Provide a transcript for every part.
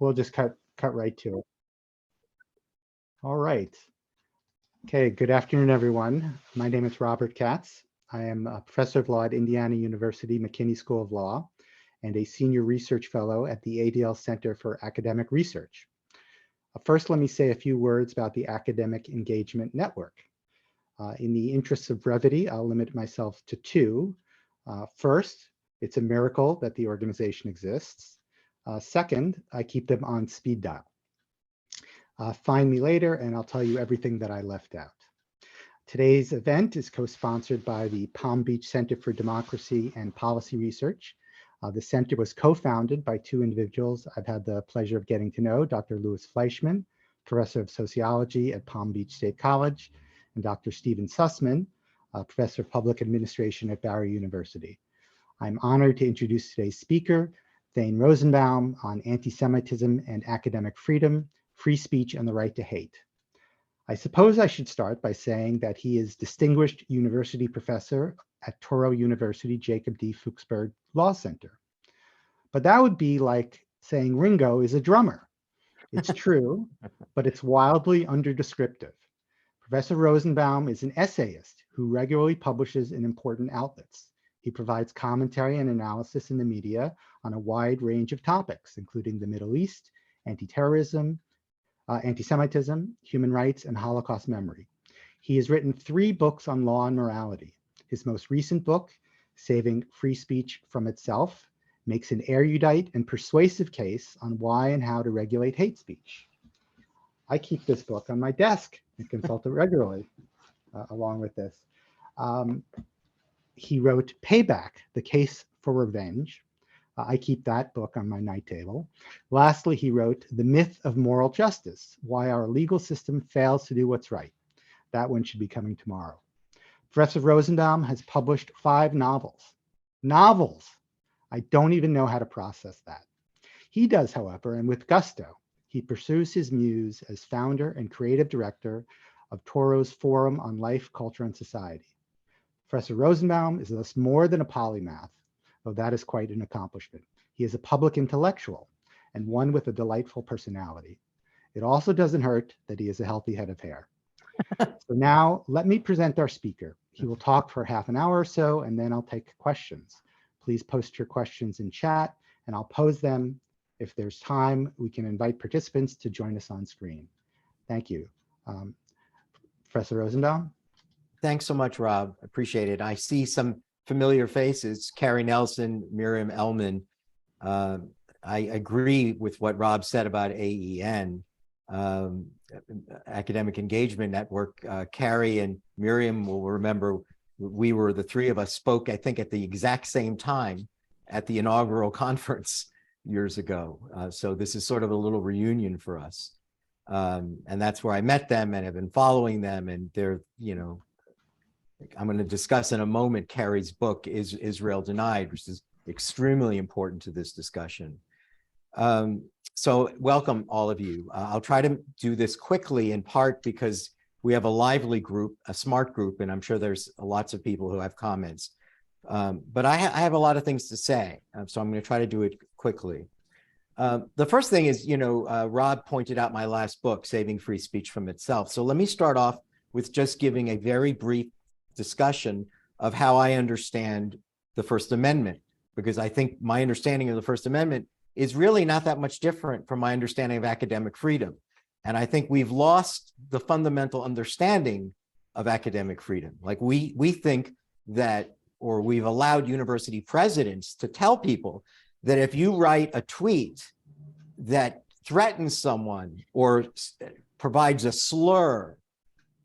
We'll just cut right to it. All right. Okay, good afternoon, everyone. My name is Robert Katz. I am a professor of law at Indiana University McKinney School of Law and a senior research fellow at the ADL Center for Academic Research. First, let me say a few words about the Academic Engagement Network. In the interests of brevity, I'll limit myself to two. First, it's a miracle that the organization exists. Second, I keep them on speed dial. Find me later and I'll tell you everything that I left out. Today's event is co-sponsored by the Palm Beach Center for Democracy and Policy Research. The center was co-founded by two individuals I've had the pleasure of getting to know, Dr. Louis Fleischman, professor of sociology at Palm Beach State College, and Dr. Stephen Sussman, professor of public administration at Barry University. I'm honored to introduce today's speaker, Thane Rosenbaum, on anti-Semitism and academic freedom, free speech, and the right to hate. I suppose I should start by saying that he is Distinguished University Professor at Touro University Jacob D. Fuchsberg Law Center. But that would be like saying Ringo is a drummer. It's true, but it's wildly underdescriptive. Professor Rosenbaum is an essayist who regularly publishes in important outlets. He provides commentary and analysis in the media on a wide range of topics, including the Middle East, anti-terrorism, anti-Semitism, human rights, and Holocaust memory. He has written 3 books on law and morality. His most recent book, Saving Free Speech from Itself, makes an erudite and persuasive case on why and how to regulate hate speech. I keep this book on my desk and consult it regularly along with this. He wrote Payback, The Case for Revenge. I keep that book on my night table. Lastly, he wrote The Myth of Moral Justice, Why Our Legal System Fails to Do What's Right. That one should be coming tomorrow. Professor Rosenbaum has published 5 novels. Novels! I don't even know how to process that. He does, however, and with gusto. He pursues his muse as founder and creative director of Touro's Forum on Life, Culture, and Society. Professor Rosenbaum is thus more than a polymath, though that is quite an accomplishment. He is a public intellectual and one with a delightful personality. It also doesn't hurt that he has a healthy head of hair. So now let me present our speaker. He will talk for half an hour or so, and then I'll take questions. Please post your questions in chat, and I'll pose them. If there's time, we can invite participants to join us on screen. Thank you. Professor Rosenbaum? Thanks so much, Rob. Appreciate it. I see some familiar faces, Carrie Nelson, Miriam Ellman. I agree with what Rob said about AEN, Academic Engagement Network. Carrie and Miriam will remember we were the 3 of us spoke, I think, at the exact same time at the inaugural conference years ago. So this is sort of a little reunion for us. And that's where I met them and have been following them. And they're, I'm going to discuss in a moment Carrie's book, Israel Denied, which is extremely important to this discussion. So welcome, all of you. I'll try to do this quickly, in part because we have a lively group, a smart group, and I'm sure there's lots of people who have comments. But I have a lot of things to say, so I'm going to try to do it quickly. The first thing is, Rob pointed out my last book, Saving Free Speech from Itself. So let me start off with just giving a very brief discussion of how I understand the First Amendment, because I think my understanding of the First Amendment is really not that much different from my understanding of academic freedom. And I think we've lost the fundamental understanding of academic freedom. Like we think that, or we've allowed university presidents to tell people that if you write a tweet that threatens someone or provides a slur,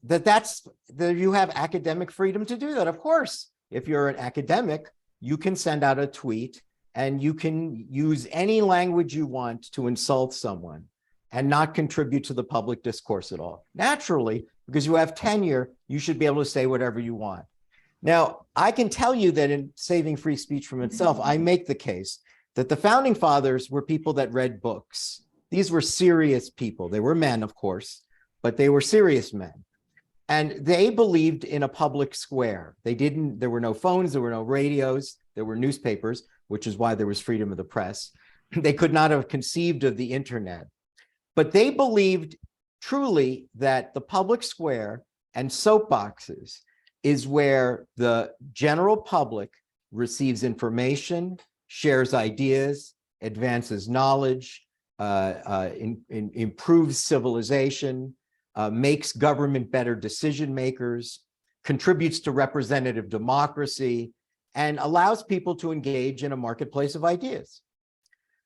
that you have academic freedom to do that. Of course, if you're an academic, you can send out a tweet and you can use any language you want to insult someone and not contribute to the public discourse at all. Naturally, because you have tenure, you should be able to say whatever you want. Now, I can tell you that in Saving Free Speech from Itself, I make the case that the founding fathers were people that read books. These were serious people. They were men, of course, but they were serious men. And they believed in a public square. There were no phones, there were no radios, there were newspapers, which is why there was freedom of the press. They could not have conceived of the internet. But they believed truly that the public square and soapboxes is where the general public receives information, shares ideas, advances knowledge, improves civilization, makes government better decision makers, contributes to representative democracy, and allows people to engage in a marketplace of ideas.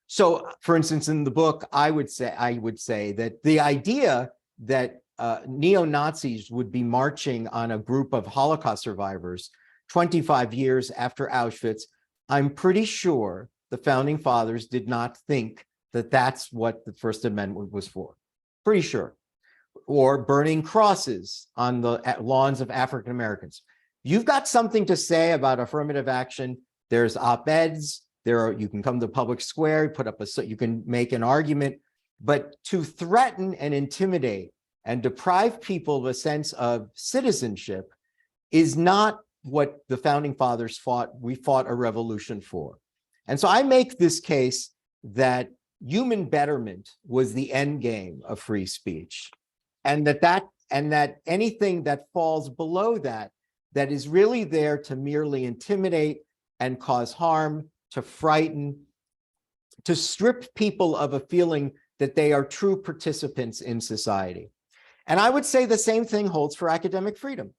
So, for instance, in the book, I would say that the idea that neo-Nazis would be marching on a group of Holocaust survivors 25 years after Auschwitz, I'm pretty sure the founding fathers did not think that that's what the First Amendment was for. Pretty sure. Or burning crosses on the lawns of African Americans. You've got something to say about affirmative action. There's op-eds. You can come to the public square, you can make an argument, but to threaten and intimidate and deprive people of a sense of citizenship is not what the founding fathers we fought a revolution for. And so I make this case that human betterment was the end game of free speech, and that anything that falls below that is really there to merely intimidate and cause harm, to frighten, to strip people of a feeling that they are true participants in society. And I would say the same thing holds for academic freedom.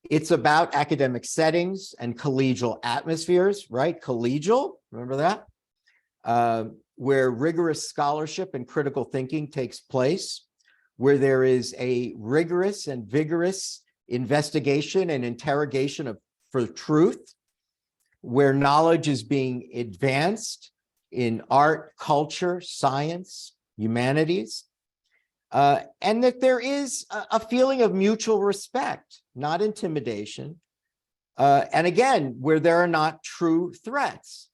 It's about academic settings and collegial atmospheres, right? Collegial, remember that? Where rigorous scholarship and critical thinking takes place, where there is a rigorous and vigorous investigation and interrogation for truth, where knowledge is being advanced in art, culture, science, humanities, and that there is a feeling of mutual respect, not intimidation, and again, where there are not true threats.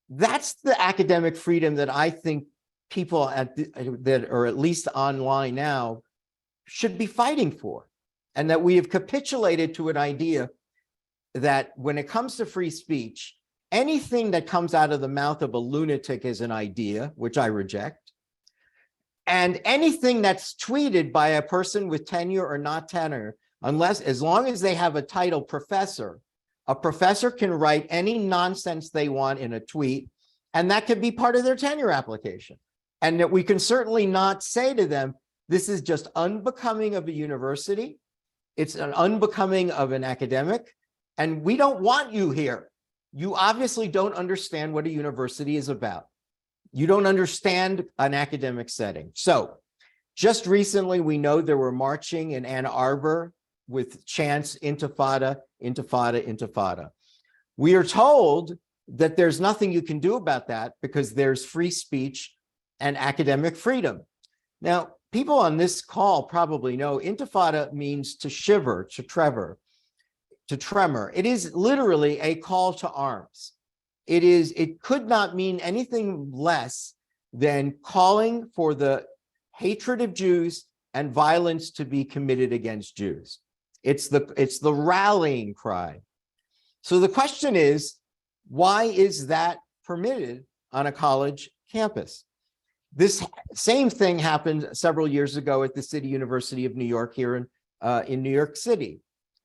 That's the academic freedom that I think people that are at least online now should be fighting for, and that we have capitulated to an idea that when it comes to free speech, anything that comes out of the mouth of a lunatic is an idea, which I reject. And anything that's tweeted by a person with tenure or not tenure, as long as they have a title professor, a professor can write any nonsense they want in a tweet, and that could be part of their tenure application. And that we can certainly not say to them, this is just unbecoming of a university. It's an unbecoming of an academic. And we don't want you here. You obviously don't understand what a university is about. You don't understand an academic setting. So just recently, we know there were marching in Ann Arbor with chants, intifada, intifada, intifada. We are told that there's nothing you can do about that because there's free speech and academic freedom. Now, people on this call probably know intifada means to shiver, to tremor. It is literally a call to arms. It could not mean anything less than calling for the hatred of Jews and violence to be committed against Jews. It's the rallying cry. So the question is, why is that permitted on a college campus? This same thing happened several years ago at the City University of New York here in New York City,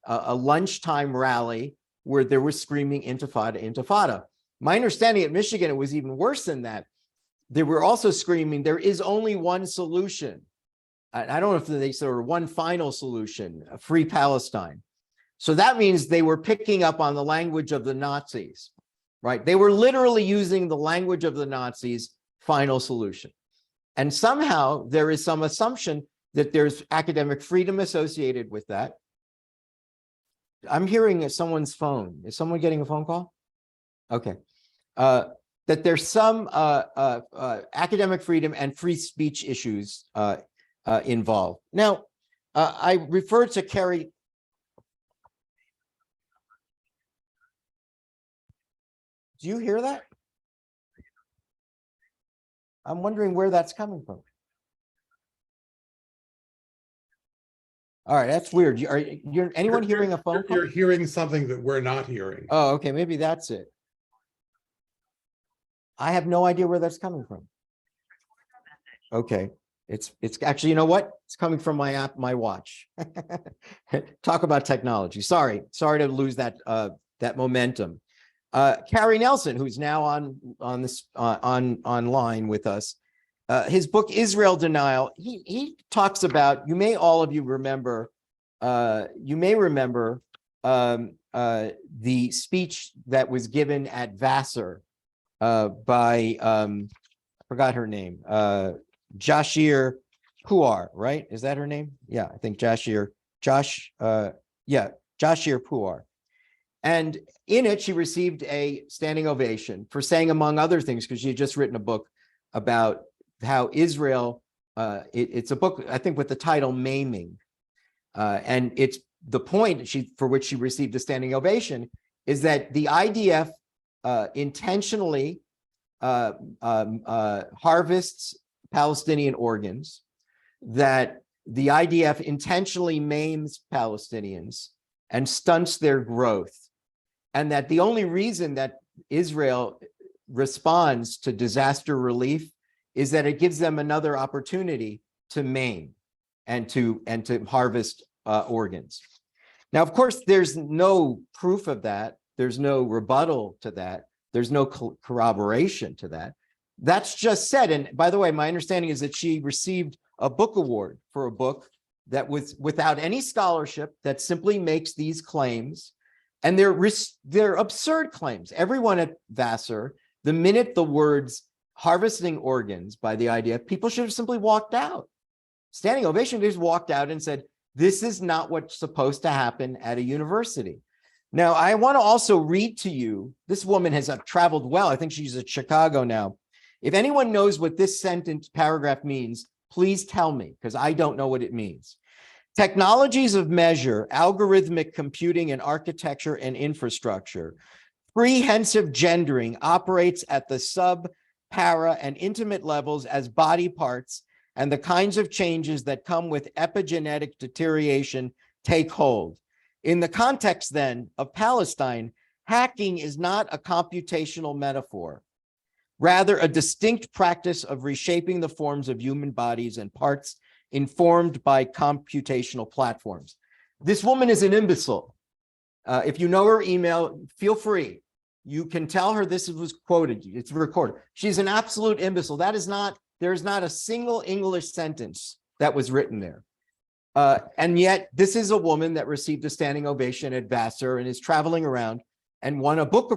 a lunchtime rally where there was screaming intifada, intifada. My understanding at Michigan, it was even worse than that. They were also screaming, there is only one solution. I don't know if they said one final solution, a free Palestine. So that means they were picking up on the language of the Nazis, right? They were literally using the language of the Nazis, final solution. And somehow there is some assumption that there's academic freedom associated with that. I'm hearing someone's phone. Is someone getting a phone call? Okay. That there's some academic freedom and free speech issues involved. Now, I refer to Kerry. Do you hear that? I'm wondering where that's coming from. All right, that's weird. Anyone hearing a phone call? You're hearing something that we're not hearing. Oh, okay, maybe that's it. I have no idea where that's coming from. Okay. It's actually, you know what? It's coming from my app, my watch. Talk about technology. Sorry to lose that that momentum. Carrie Nelson, who's now on this online with us, his book Israel Denial. He talks about, all of you remember, the speech that was given at Vassar by I forgot her name, Jashir Puar, right? Is that her name? Yeah, I think Jashir Puar. And in it, she received a standing ovation for saying, among other things, because she had just written a book about how Israel, it's a book, I think, with the title Maiming. And it's the point for which she received a standing ovation is that the IDF intentionally harvests Palestinian organs, that the IDF intentionally maims Palestinians and stunts their growth, and that the only reason that Israel responds to disaster relief is that it gives them another opportunity to maim and to harvest organs. Now, of course, there's no proof of that. There's no rebuttal to that. There's no corroboration to that. That's just said. And by the way, my understanding is that she received a book award for a book that was without any scholarship, that simply makes these claims. And they're absurd claims. Everyone at Vassar, the minute the words harvesting organs by the IDF, people should have simply walked out. Standing ovation, they just walked out and said, this is not what's supposed to happen at a university. Now, I want to also read to you, this woman has traveled well. I think she's at Chicago now. If anyone knows what this paragraph means, please tell me, because I don't know what it means. Technologies of measure, algorithmic computing and architecture and infrastructure, prehensive gendering operates at the sub, para, and intimate levels as body parts, and the kinds of changes that come with epigenetic deterioration take hold. In the context, then, of Palestine, hacking is not a computational metaphor, rather a distinct practice of reshaping the forms of human bodies and parts informed by computational platforms. This woman is an imbecile. If you know her email, feel free. You can tell her this was quoted, it's recorded. She's an absolute imbecile. There's not a single English sentence that was written there. And yet this is a woman that received a standing ovation at Vassar and is traveling around and won a book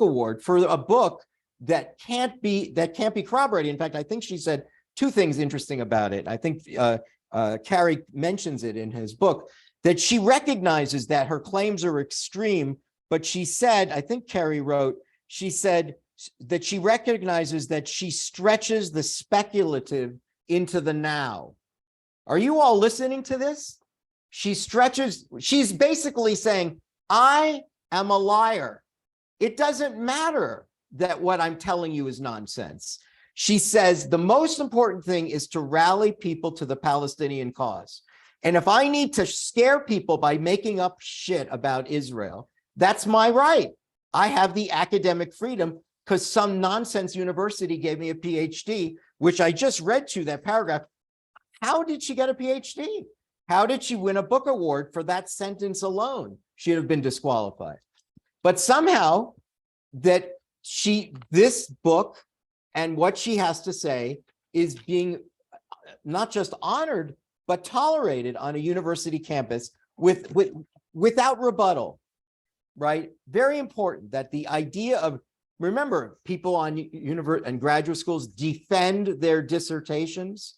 award for a book that can't be corroborated. In fact, I think she said two things interesting about it. I think Carrie mentions it in his book, that she recognizes that her claims are extreme, but she said, I think Carrie wrote, she said that she recognizes that she stretches the speculative into the now. Are you all listening to this? She's basically saying, I am a liar. It doesn't matter that what I'm telling you is nonsense. She says the most important thing is to rally people to the Palestinian cause. And if I need to scare people by making up shit about Israel, that's my right. I have the academic freedom because some nonsense university gave me a PhD, which I just read to that paragraph. How did she get a PhD? How did she win a book award for that sentence alone? She'd have been disqualified. But somehow this book and what she has to say is being not just honored, but tolerated on a university campus without rebuttal, right? Very important that the idea of, remember, people on university and graduate schools defend their dissertations.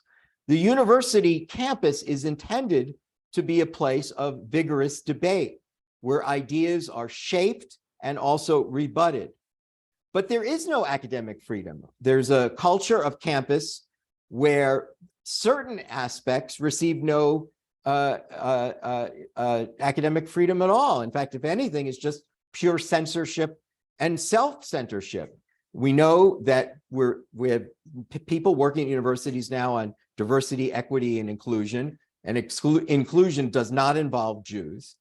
The university campus is intended to be a place of vigorous debate where ideas are shaped and also rebutted. But there is no academic freedom. There's a culture of campus where certain aspects receive no academic freedom at all. In fact, if anything, it's just pure censorship and self-censorship. We know that we have people working at universities now on diversity, equity, and inclusion, and inclusion does not involve Jews.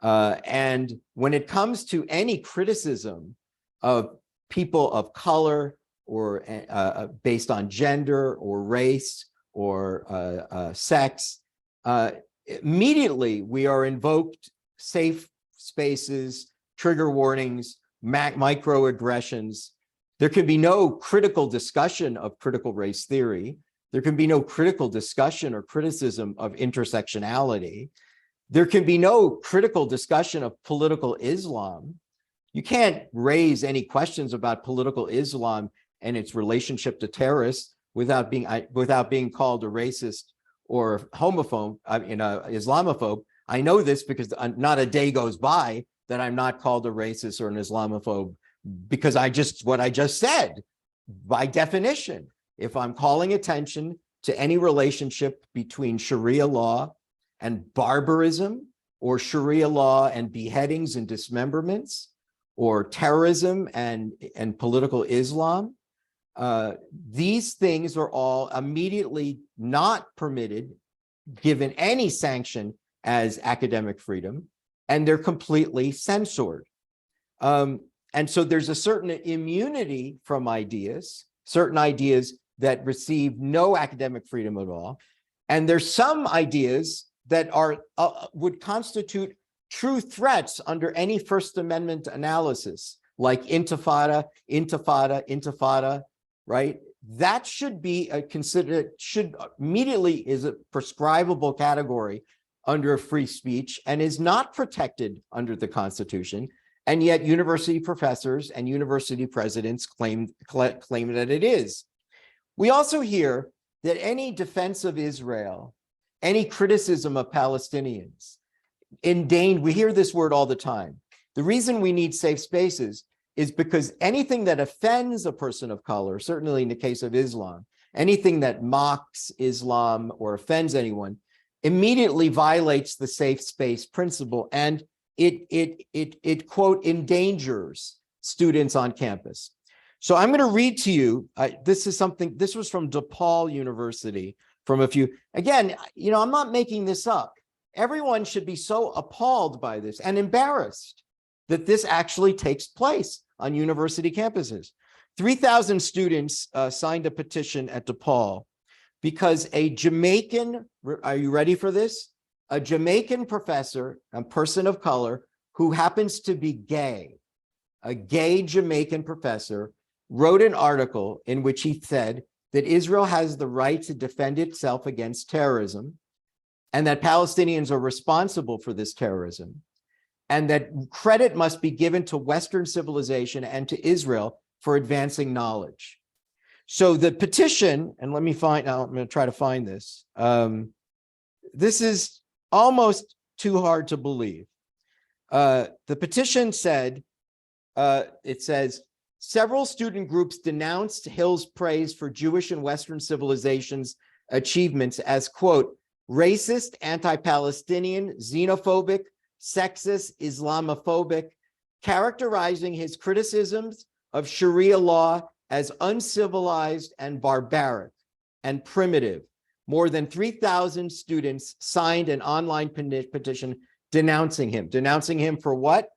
And when it comes to any criticism of people of color or based on gender or race or sex, immediately we are invoked safe spaces, trigger warnings, microaggressions. There can be no critical discussion of critical race theory. There can be no critical discussion or criticism of intersectionality. There can be no critical discussion of political Islam. You can't raise any questions about political Islam and its relationship to terrorists without being called a racist or homophobe, Islamophobe. I know this because not a day goes by that I'm not called a racist or an Islamophobe, because what I just said, by definition, if I'm calling attention to any relationship between Sharia law and barbarism, or Sharia law and beheadings and dismemberments, or terrorism and political Islam, these things are all immediately not permitted, given any sanction as academic freedom, and they're completely censored. And so there's a certain immunity from ideas, certain ideas that receive no academic freedom at all. And there's some ideas that are would constitute true threats under any First Amendment analysis, like intifada, right? That should be considered, should immediately is a prescribable category under free speech and is not protected under the Constitution. And yet university professors and university presidents claim that it is. We also hear that any defense of Israel, any criticism of Palestinians, we hear this word all the time. The reason we need safe spaces is because anything that offends a person of color, certainly in the case of Islam, anything that mocks Islam or offends anyone, immediately violates the safe space principle, and it quote endangers students on campus. So I'm going to read to you. This was from DePaul University. Again, I'm not making this up. Everyone should be so appalled by this and embarrassed that this actually takes place on university campuses. 3,000 students signed a petition at DePaul because a Jamaican, are you ready for this? A Jamaican professor, a person of color who happens to be gay, a gay Jamaican professor, wrote an article in which he said that Israel has the right to defend itself against terrorism, and that Palestinians are responsible for this terrorism, and that credit must be given to Western civilization and to Israel for advancing knowledge. So the petition, and I'm going to try to find this. This is almost too hard to believe. The petition said, it says, several student groups denounced Hill's praise for Jewish and Western civilization's achievements as, quote, racist, anti-Palestinian, xenophobic, sexist, Islamophobic, characterizing his criticisms of Sharia law as uncivilized and barbaric and primitive. More than 3,000 students signed an online petition denouncing him. Denouncing him for what?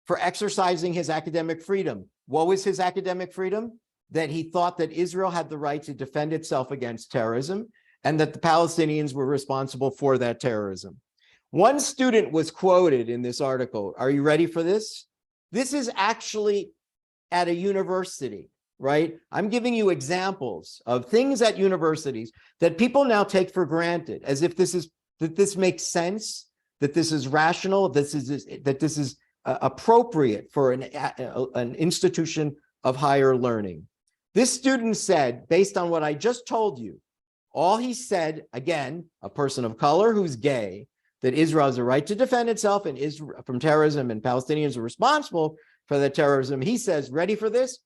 For exercising his academic freedom. What was his academic freedom? That he thought that Israel had the right to defend itself against terrorism and that the Palestinians were responsible for that terrorism. One student was quoted in this article. Are you ready for this? This is actually at a university, right? I'm giving you examples of things at universities that people now take for granted, as if this makes sense, that this is rational, that this is appropriate for an institution of higher learning. This student said, based on what I just told you, all he said, again, a person of color who's gay, that Israel has a right to defend itself and from terrorism, and Palestinians are responsible for the terrorism. He says, ready for this?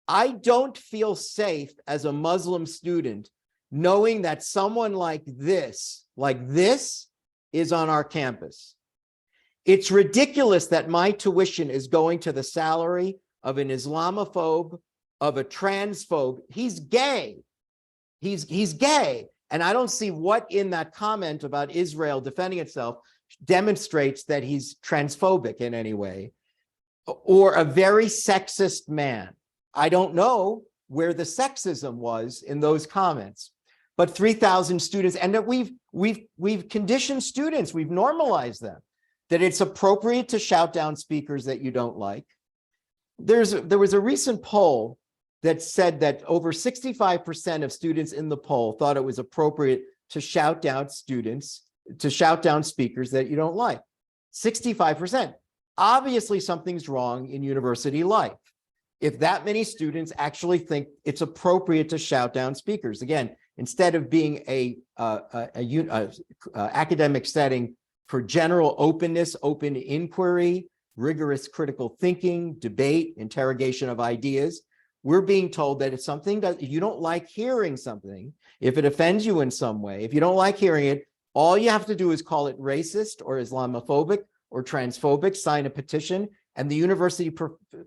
I don't feel safe as a Muslim student knowing that someone like this is on our campus. It's ridiculous that my tuition is going to the salary of an Islamophobe, of a transphobe. He's gay. He's gay. And I don't see what in that comment about Israel defending itself demonstrates that he's transphobic in any way, or a very sexist man. I don't know where the sexism was in those comments, but 3,000 students, and that we've conditioned students, we've normalized them, that it's appropriate to shout down speakers that you don't like. There was a recent poll that said that over 65% of students in the poll thought it was appropriate to shout down speakers that you don't like. 65%. Obviously, something's wrong in university life if that many students actually think it's appropriate to shout down speakers. Again, instead of being a academic setting for general openness, open inquiry, rigorous critical thinking, debate, interrogation of ideas, we're being told that it's something that if you don't like hearing something, if it offends you in some way, if you don't like hearing it, all you have to do is call it racist or Islamophobic or transphobic, sign a petition, and the university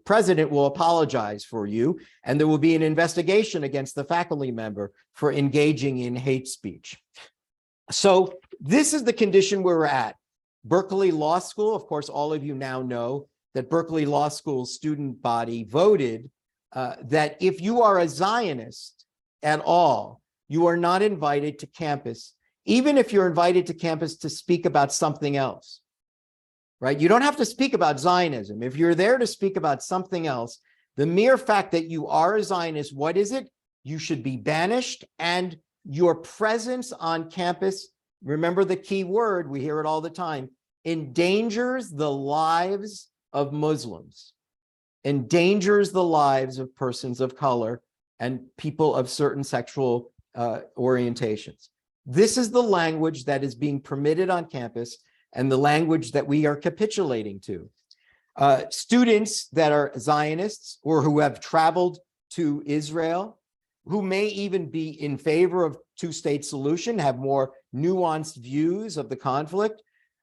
president will apologize for you, and there will be an investigation against the faculty member for engaging in hate speech. So this is the condition where we're at. Berkeley Law School, of course, all of you now know that Berkeley Law School's student body voted that if you are a Zionist at all, you are not invited to campus, even if you're invited to campus to speak about something else, right? You don't have to speak about Zionism. If you're there to speak about something else, the mere fact that you are a Zionist, what is it? You should be banished, and your presence on campus, remember the key word, we hear it all the time, endangers the lives of Muslims, endangers the lives of persons of color and people of certain sexual orientations. This is the language that is being permitted on campus and the language that we are capitulating to. Students that are Zionists or who have traveled to Israel, who may even be in favor of two-state solution, have more nuanced views of the conflict,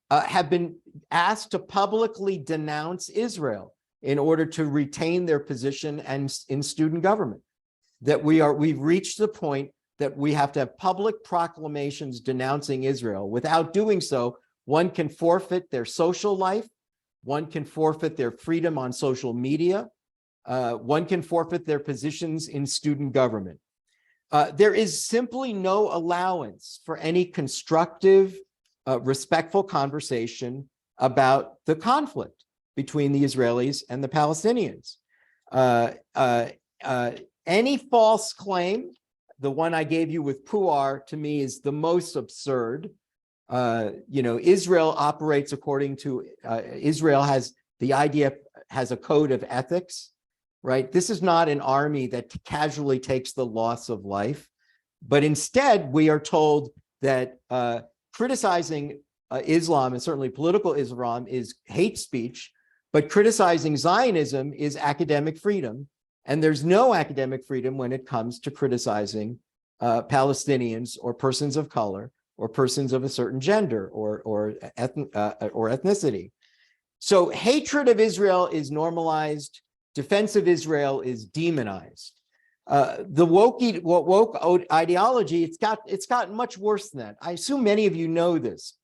have been asked to publicly denounce Israel in order to retain their position and in student government. That we've reached the point that we have to have public proclamations denouncing Israel. Without doing so, one can forfeit their social life, one can forfeit their freedom on social media, one can forfeit their positions in student government. There is simply no allowance for any constructive, respectful conversation about the conflict between the Israelis and the Palestinians. Any false claim, the one I gave you with Puar, to me is the most absurd. Israel operates according to, Israel has, the IDF has a code of ethics, right? This is not an army that casually takes the loss of life, but instead we are told that criticizing Islam, and certainly political Islam, is hate speech, but criticizing Zionism is academic freedom. And there's no academic freedom when it comes to criticizing Palestinians or persons of color or persons of a certain gender or ethnicity. So hatred of Israel is normalized. Defense of Israel is demonized. The woke ideology, it's gotten much worse than that. I assume many of you know this,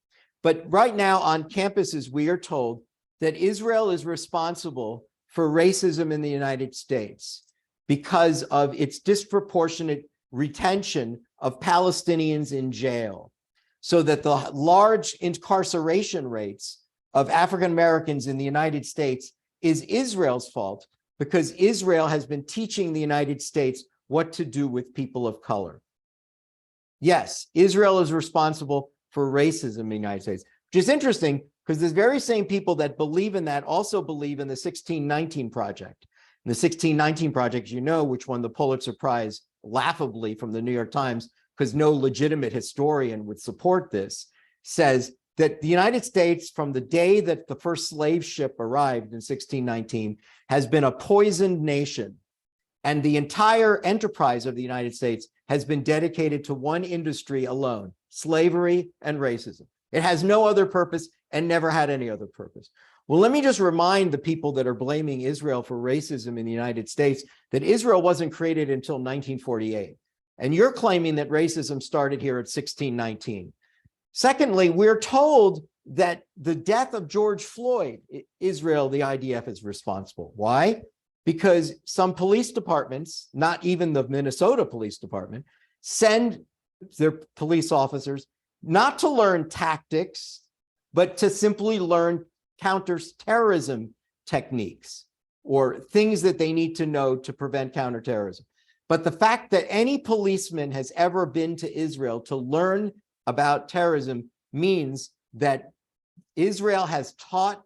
but right now on campuses, we are told that Israel is responsible for racism in the United States because of its disproportionate retention of Palestinians in jail, so that the large incarceration rates of African Americans in the United States is Israel's fault, because Israel has been teaching the United States what to do with people of color. Yes, Israel is responsible for racism in the United States, which is interesting because the very same people that believe in that also believe in the 1619 Project. And the 1619 Project, you know, which won the Pulitzer Prize laughably from the New York Times, because no legitimate historian would support this, says that the United States, from the day that the first slave ship arrived in 1619, has been a poisoned nation. And the entire enterprise of the United States has been dedicated to one industry alone: slavery and racism. It has no other purpose and never had any other purpose. Well, let me just remind the people that are blaming Israel for racism in the United States that Israel wasn't created until 1948. And you're claiming that racism started here at 1619. Secondly, we're told that the death of George Floyd, Israel, the IDF is responsible. Why? because some police departments, not even the Minnesota Police Department, send their police officers not to learn tactics, but to simply learn counterterrorism techniques or things that they need to know to prevent counterterrorism. But the fact that any policeman has ever been to Israel to learn about terrorism means that Israel has taught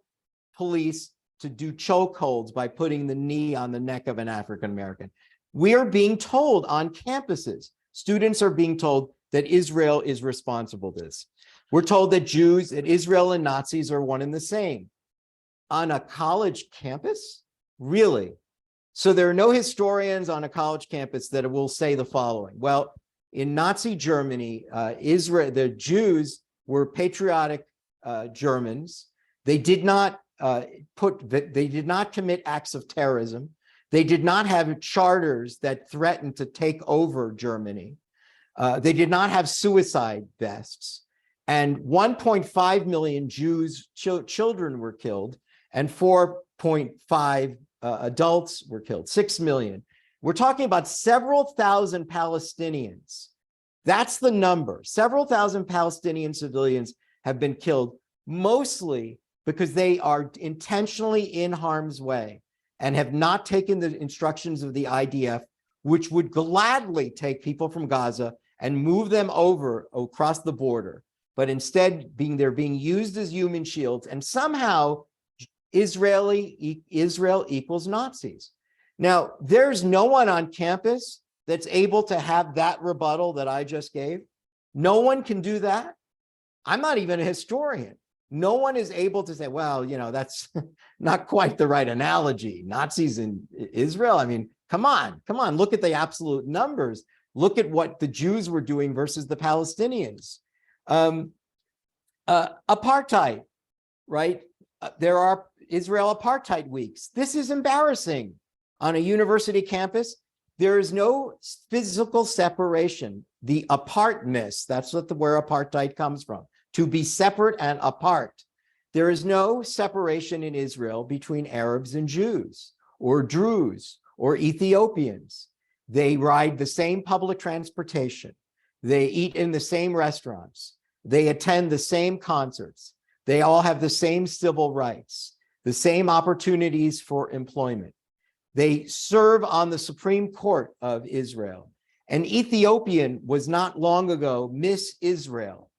police to do chokeholds by putting the knee on the neck of an African American. We are being told on campuses, students are being told that Israel is responsible for this. We're told that Jews, that Israel and Nazis are one and the same. On a college campus? Really? So there are no historians on a college campus that will say the following. Well, in Nazi Germany, the Jews were patriotic Germans. They did not commit acts of terrorism. They did not have charters that threatened to take over Germany. They did not have suicide vests. And 1.5 million Jews, children were killed, and 4.5 adults were killed, 6 million. We're talking about several thousand Palestinians. That's the number. Several thousand Palestinian civilians have been killed, mostly because they are intentionally in harm's way and have not taken the instructions of the IDF, which would gladly take people from Gaza and move them over across the border. But instead, they're being used as human shields, and somehow Israel equals Nazis. Now, there's no one on campus that's able to have that rebuttal that I just gave. No one can do that. I'm not even a historian. No one is able to say, well, that's not quite the right analogy. Nazis in Israel. I mean, come on, look at the absolute numbers. Look at what the Jews were doing versus the Palestinians. Apartheid, right? There are Israel apartheid weeks. This is embarrassing. On a university campus, there is no physical separation. The apartness, that's where apartheid comes from, to be separate and apart. There is no separation in Israel between Arabs and Jews, or Druze, or Ethiopians. They ride the same public transportation. They eat in the same restaurants. They attend the same concerts. They all have the same civil rights, the same opportunities for employment. They serve on the Supreme Court of Israel. An Ethiopian was not long ago Miss Israel.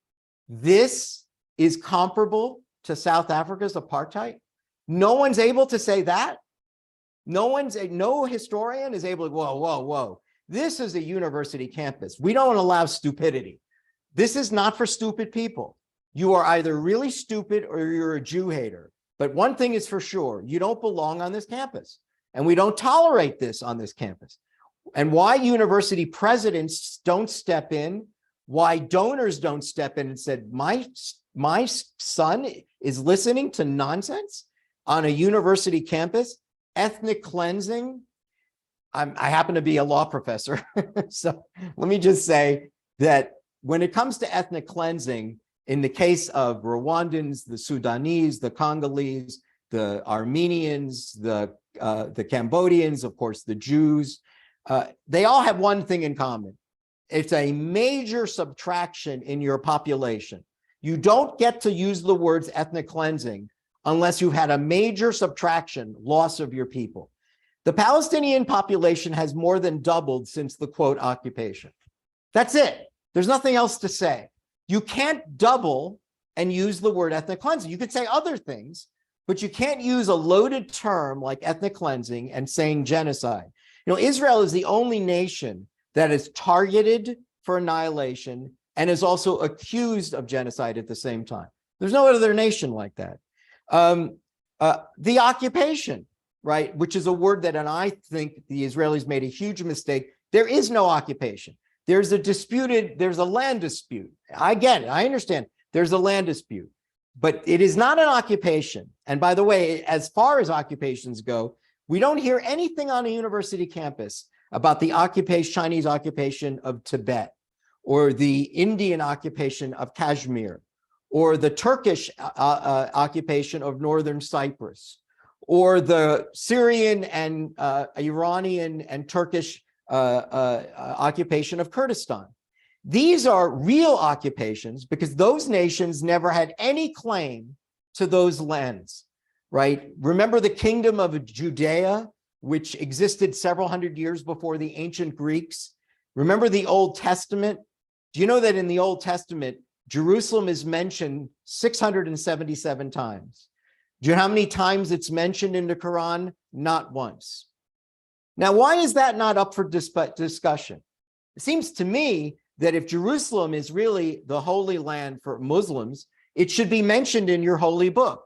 This is comparable to South Africa's apartheid. No one's able to say that. No historian is able to, whoa. This is a university campus. We don't allow stupidity. This is not for stupid people. You are either really stupid or you're a Jew hater. But one thing is for sure, you don't belong on this campus. And we don't tolerate this on this campus. And why university presidents don't step in, why donors don't step in and said, my son is listening to nonsense on a university campus, ethnic cleansing. I happen to be a law professor. So let me just say that when it comes to ethnic cleansing, in the case of Rwandans, the Sudanese, the Congolese, the Armenians, the Cambodians, of course, the Jews, they all have one thing in common. It's a major subtraction in your population. You don't get to use the words ethnic cleansing unless you've had a major subtraction, loss of your people. The Palestinian population has more than doubled since the, quote, occupation. That's it. There's nothing else to say. You can't double and use the word ethnic cleansing. You could say other things, but you can't use a loaded term like ethnic cleansing and saying genocide. Israel is the only nation that is targeted for annihilation and is also accused of genocide at the same time. There's no other nation like that. The occupation, right, which is a word that, and I think the Israelis made a huge mistake. There is no occupation. There's a land dispute. I get it. I understand. There's a land dispute, but it is not an occupation. And by the way, as far as occupations go, we don't hear anything on a university campus about the Chinese occupation of Tibet, or the Indian occupation of Kashmir, or the Turkish occupation of northern Cyprus, or the Syrian and Iranian and Turkish occupation of Kurdistan. These are real occupations because those nations never had any claim to those lands, right? Remember the kingdom of Judea, which existed several hundred years before the ancient Greeks? Remember the Old Testament? Do you know that in the Old Testament, Jerusalem is mentioned 677 times? Do you know how many times it's mentioned in the Quran? Not once. Now, why is that not up for discussion? It seems to me that if Jerusalem is really the holy land for Muslims, it should be mentioned in your holy book.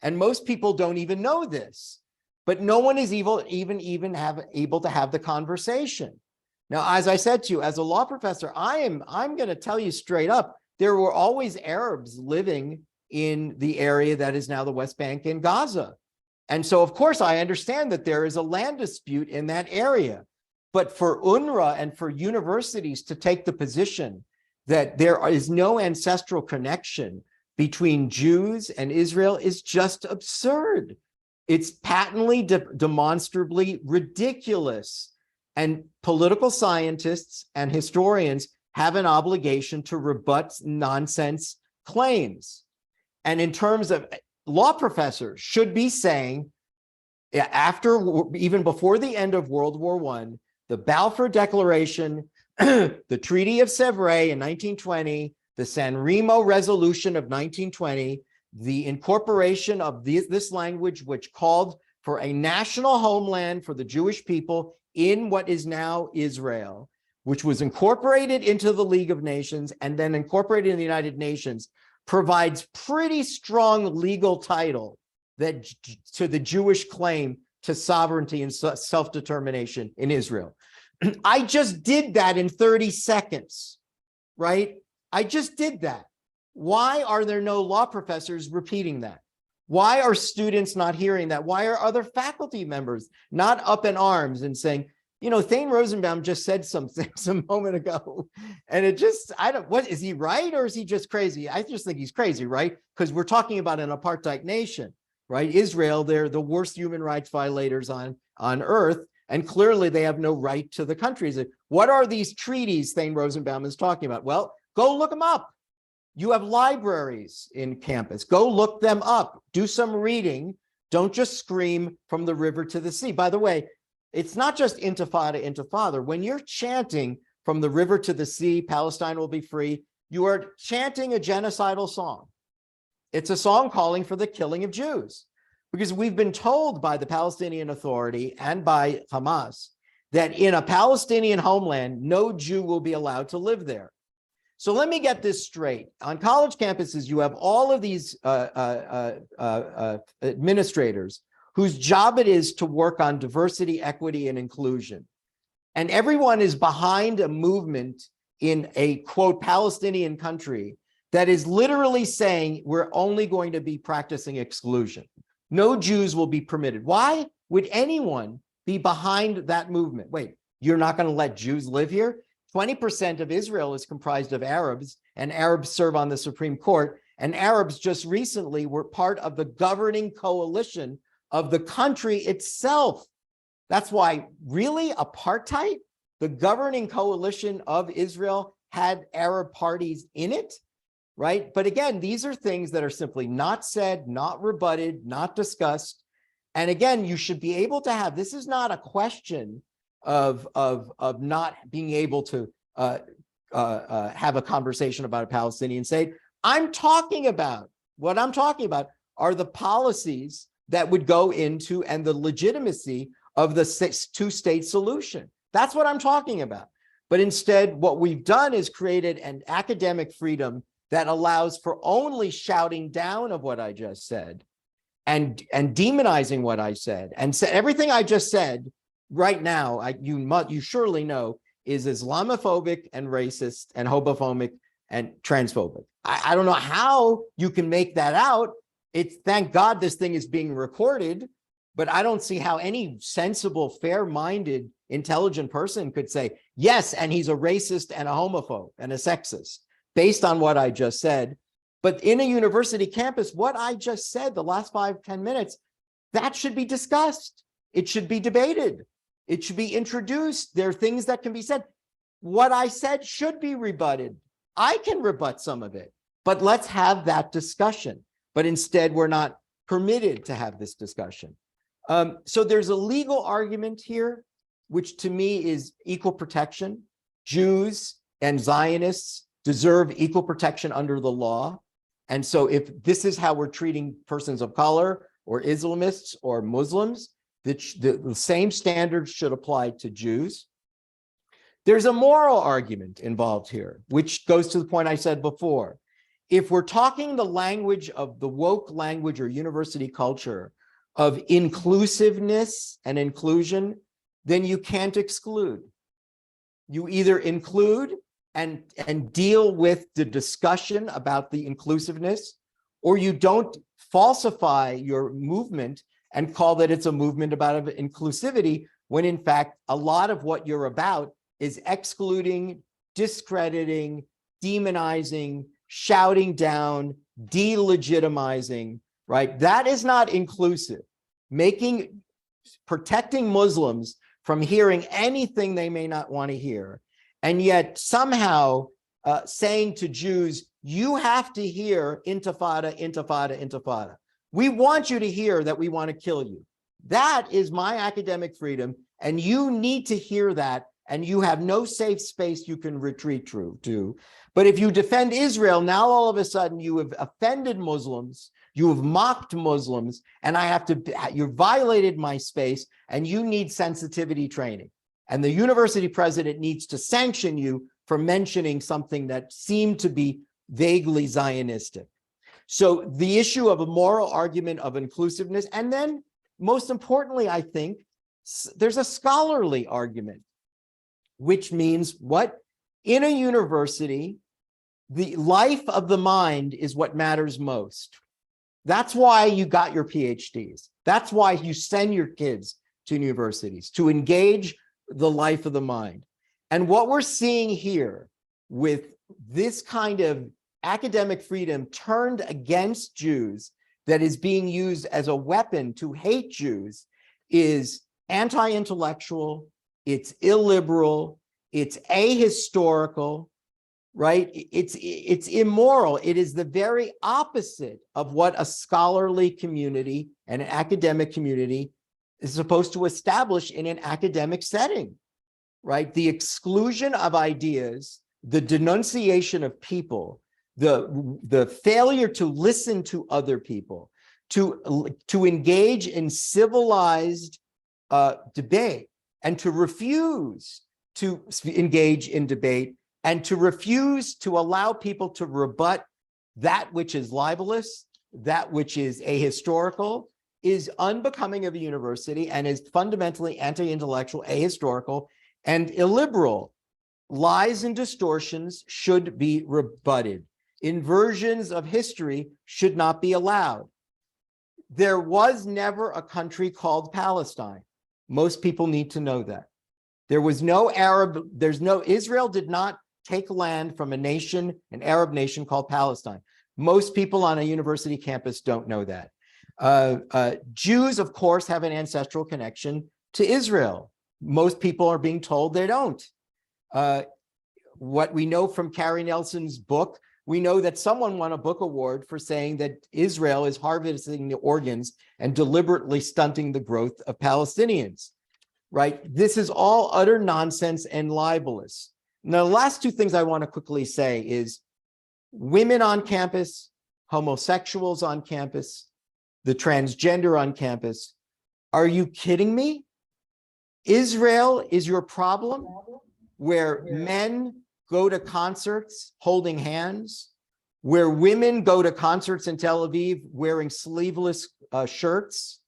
And most people don't even know this, but no one is able to have the conversation. Now, as I said to you, as a law professor, I'm going to tell you straight up, there were always Arabs living in the area that is now the West Bank and Gaza. And so, of course, I understand that there is a land dispute in that area. But for UNRWA and for universities to take the position that there is no ancestral connection between Jews and Israel is just absurd. It's patently, demonstrably ridiculous. And political scientists and historians have an obligation to rebut nonsense claims. And in terms of law professors should be saying, even before the end of World War I, the Balfour Declaration, the Treaty of Sèvres in 1920, the San Remo Resolution of 1920, the incorporation of this language, which called for a national homeland for the Jewish people in what is now Israel, which was incorporated into the League of Nations and then incorporated in the United Nations, provides pretty strong legal title that to the Jewish claim to sovereignty and self-determination in Israel. I just did that in 30 seconds, right? I just did that. Why are there no law professors repeating that? Why are students not hearing that? Why are other faculty members not up in arms and saying, you know, Thane Rosenbaum just said something a moment ago, and it just, what, is he right or is he just crazy? I just think he's crazy, right? Because we're talking about an apartheid nation, right? Israel, they're the worst human rights violators on earth, and clearly they have no right to the countries. What are these treaties Thane Rosenbaum is talking about? Well, go look them up. You have libraries in campus. Go look them up. Do some reading. Don't just scream from the river to the sea. By the way, it's not just intifada, intifada. When you're chanting from the river to the sea, Palestine will be free, you are chanting a genocidal song. It's a song calling for the killing of Jews, because we've been told by the Palestinian Authority and by Hamas that in a Palestinian homeland, no Jew will be allowed to live there. So let me get this straight. On college campuses, you have all of these administrators whose job it is to work on diversity, equity, and inclusion. And everyone is behind a movement in a, quote, Palestinian country that is literally saying we're only going to be practicing exclusion. No Jews will be permitted. Why would anyone be behind that movement? Wait, you're not going to let Jews live here? 20% of Israel is comprised of Arabs, and Arabs serve on the Supreme Court, and Arabs just recently were part of the governing coalition of the country itself. That's why, really, apartheid, the governing coalition of Israel, had Arab parties in it, right? But again, these are things that are simply not said, not rebutted, not discussed. And again, you should be able to have, this is not a question of not being able to have a conversation about a Palestinian state. I'm talking about, what I'm talking about are the policies that would go into and the legitimacy of the two-state solution. That's what I'm talking about. But instead, what we've done is created an academic freedom that allows for only shouting down of what I just said and demonizing what I said. And so everything I just said right now, you surely know, is Islamophobic and racist and homophobic and transphobic. I don't know how you can make that out. Thank God this thing is being recorded, but I don't see how any sensible, fair-minded, intelligent person could say, yes, and he's a racist and a homophobe and a sexist, based on what I just said. But in a university campus, what I just said, the last 5-10 minutes, that should be discussed. It should be debated. It should be introduced. There are things that can be said. What I said should be rebutted. I can rebut some of it, but let's have that discussion. But instead, we're not permitted to have this discussion. So there's a legal argument here, which to me is equal protection. Jews and Zionists deserve equal protection under the law. And so if this is how we're treating persons of color or Islamists or Muslims, the same standards should apply to Jews. There's a moral argument involved here, which goes to the point I said before. If we're talking the language of the woke language or university culture of inclusiveness and inclusion, then you can't exclude. You either include and deal with the discussion about the inclusiveness, or you don't falsify your movement and call that it's a movement about inclusivity, when in fact, a lot of what you're about is excluding, discrediting, demonizing, shouting down, delegitimizing, right? That is not inclusive. Protecting Muslims from hearing anything they may not want to hear, and yet somehow saying to Jews, you have to hear intifada, intifada, intifada. We want you to hear that we want to kill you. That is my academic freedom, and you need to hear that, and you have no safe space you can retreat to. But if you defend Israel, now all of a sudden you have offended Muslims, you have mocked Muslims, and you've violated my space, and you need sensitivity training. And the university president needs to sanction you for mentioning something that seemed to be vaguely Zionistic. So the issue of a moral argument of inclusiveness, and then most importantly, I think, there's a scholarly argument, which means what? In a university, the life of the mind is what matters most. That's why you got your PhDs. That's why you send your kids to universities, to engage the life of the mind. And what we're seeing here with this kind of academic freedom turned against Jews that is being used as a weapon to hate Jews is anti-intellectual, it's illiberal, it's ahistorical, right? It's immoral. It is the very opposite of what a scholarly community and an academic community is supposed to establish in an academic setting, right? The exclusion of ideas, the denunciation of people, the failure to listen to other people, to engage in civilized debate, and to refuse to engage in debate, and to refuse to allow people to rebut that which is libelous, that which is ahistorical, is unbecoming of a university and is fundamentally anti-intellectual, ahistorical, and illiberal. Lies and distortions should be rebutted. Inversions of history should not be allowed. There was never a country called Palestine. Most people need to know that. There was no Israel did not take land from a nation, an Arab nation called Palestine. Most people on a university campus don't know that. Jews, of course, have an ancestral connection to Israel. Most people are being told they don't. What we know from Carrie Nelson's book, we know that someone won a book award for saying that Israel is harvesting the organs and deliberately stunting the growth of Palestinians, right? This is all utter nonsense and libelous. Now, the last two things I want to quickly say is women on campus, homosexuals on campus, the transgender on campus. Are you kidding me? Israel is your problem, where men go to concerts holding hands, where women go to concerts in Tel Aviv wearing sleeveless shirts,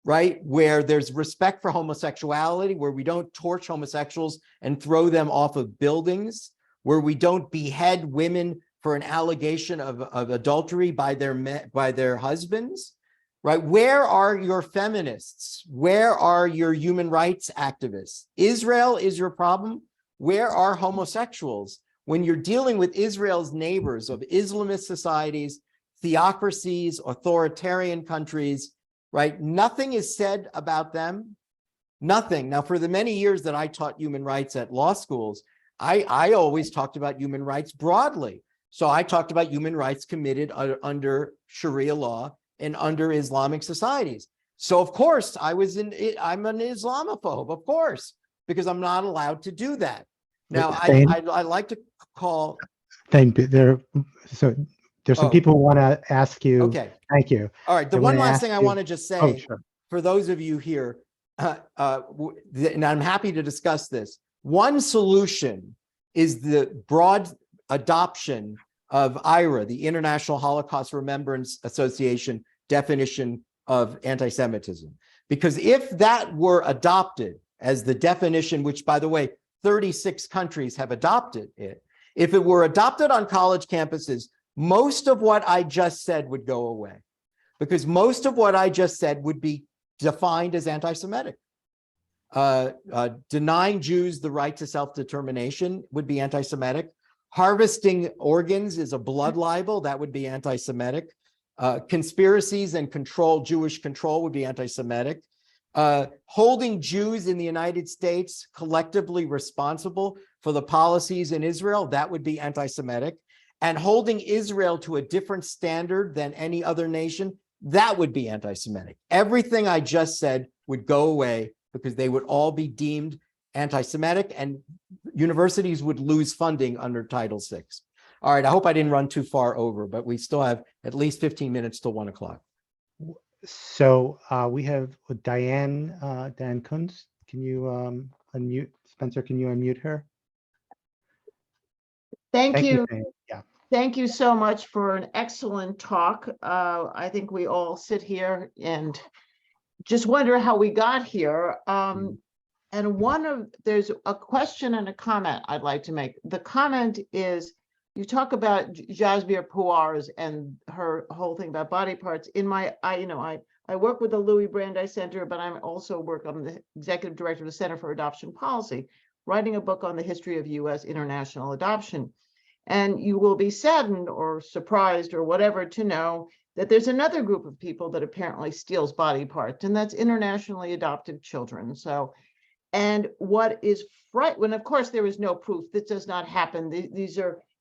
right? Where there's respect for homosexuality, where we don't torch homosexuals and throw them off of buildings, where we don't behead women for an allegation of adultery by their husbands, right? Where are your feminists? Where are your human rights activists? Israel is your problem. Where are homosexuals? When you're dealing with Israel's neighbors of Islamist societies, theocracies, authoritarian countries, right? Nothing is said about them. Nothing. Now, for the many years that I taught human rights at law schools, I always talked about human rights broadly. So I talked about human rights committed under Sharia law and under Islamic societies. So of course I'm an Islamophobe, of course, because I'm not allowed to do that. Now I like to call. So there's some people who want to ask you. Okay. Thank you. All right. The one last thing I want to just say for those of you here, and I'm happy to discuss this. One solution is the broad adoption of IHRA, the International Holocaust Remembrance Association definition of anti-Semitism. Because if that were adopted as the definition, which by the way, 36 countries have adopted it, if it were adopted on college campuses, most of what I just said would go away. Because most of what I just said would be defined as anti-Semitic. Denying Jews the right to self-determination would be anti-Semitic. Harvesting organs is a blood libel. That would be anti-Semitic. Conspiracies and Jewish control would be anti-Semitic. Holding Jews in the United States collectively responsible for the policies in Israel, that would be anti-Semitic. And holding Israel to a different standard than any other nation, that would be anti-Semitic. Everything I just said would go away because they would all be deemed anti-Semitic and universities would lose funding under Title VI. All right, I hope I didn't run too far over, but we still have at least 15 minutes till 1 o'clock. So we have Diane Kunz. Can you unmute? Spencer, can you unmute her? Thank you. Yeah. Thank you so much for an excellent talk. I think we all sit here and just wonder how we got here. And there's a question and a comment I'd like to make. The comment is, you talk about Jasbir Puar's and her whole thing about body parts. I work with the Louis Brandeis Center, but I'm also I'm the executive director of the Center for Adoption Policy, writing a book on the history of U.S. international adoption. And you will be saddened or surprised or whatever to know that there's another group of people that apparently steals body parts, and that's internationally adopted children. So, and what is frightening, of course, there is no proof that does not happen.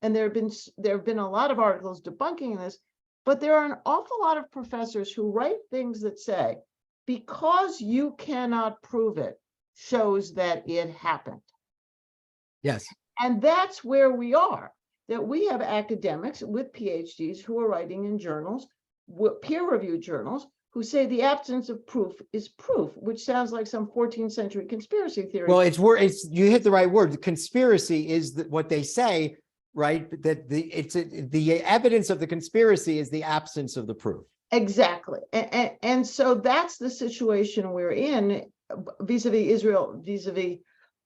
And there have been a lot of articles debunking this, but there are an awful lot of professors who write things that say, because you cannot prove it, shows that it happened. Yes. And that's where we are. That we have academics with PhDs who are writing in journals, peer-reviewed journals, who say the absence of proof is proof, which sounds like some 14th century conspiracy theory. Well, you hit the right word. The conspiracy is what they say, right? That the evidence of the conspiracy is the absence of the proof. Exactly. And so that's the situation we're in vis-a-vis Israel, vis-a-vis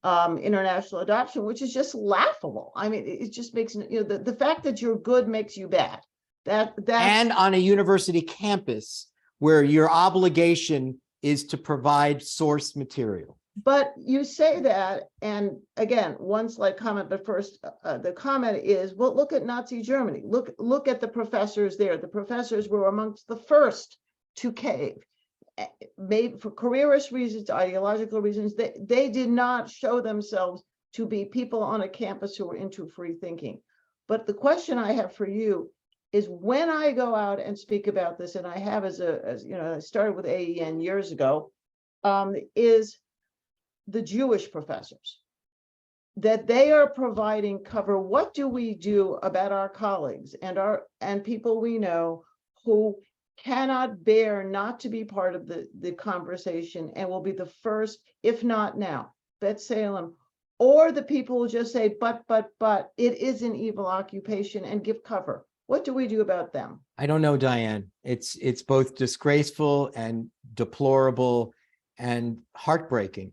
international adoption, which is just laughable. I mean, it just makes, the fact that you're good makes you bad. And on a university campus where your obligation is to provide source material. But you say that, and again, one slight comment, but first, the comment is, well, look at Nazi Germany. Look at the professors there. The professors were amongst the first to cave. Made for careerist reasons, ideological reasons, they did not show themselves to be people on a campus who were into free thinking. But the question I have for you is, when I go out and speak about this, and I have I started with AEN years ago, is the Jewish professors, that they are providing cover. What do we do about our colleagues and people we know who cannot bear not to be part of the conversation and will be the first, if not now, Bet Salem, or the people who just say, but it is an evil occupation and give cover? What do we do about them? I don't know, Diane. It's both disgraceful and deplorable and heartbreaking.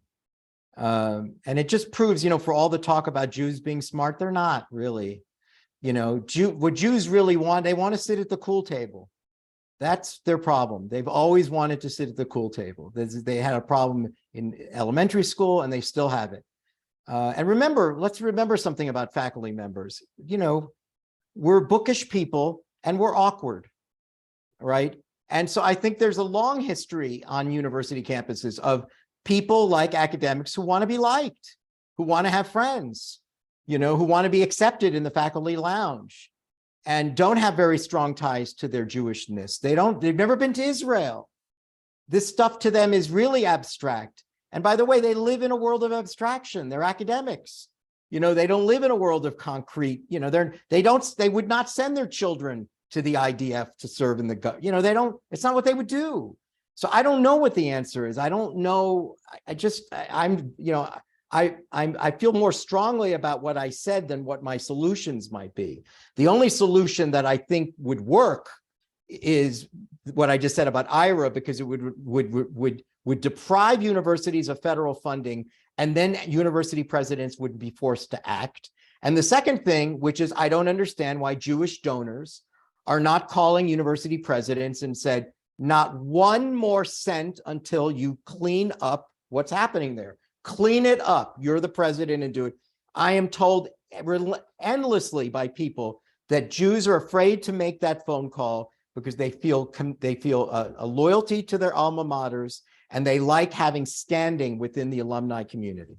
And it just proves, for all the talk about Jews being smart, they're not really. What Jews really want, they want to sit at the cool table. That's their problem. They've always wanted to sit at the cool table. They had a problem in elementary school and they still have it. And let's remember something about faculty members. We're bookish people and we're awkward, right? And so I think there's a long history on university campuses of people like academics who want to be liked, who want to have friends, who want to be accepted in the faculty lounge and don't have very strong ties to their Jewishness. They've never been to Israel. This stuff to them is really abstract. And by the way, they live in a world of abstraction. They're academics. They don't live in a world of concrete, they would not send their children to the IDF to serve in the, it's not what they would do. So I don't know what the answer is. I don't know. I feel more strongly about what I said than what my solutions might be. The only solution that I think would work is what I just said about IHRA, because it would deprive universities of federal funding, and then university presidents would be forced to act. And the second thing, which is I don't understand why Jewish donors are not calling university presidents and said, not one more cent until you clean up what's happening there. Clean it up. You're the president and do it. I am told endlessly by people that Jews are afraid to make that phone call because they feel a loyalty to their alma maters, and they like having standing within the alumni community.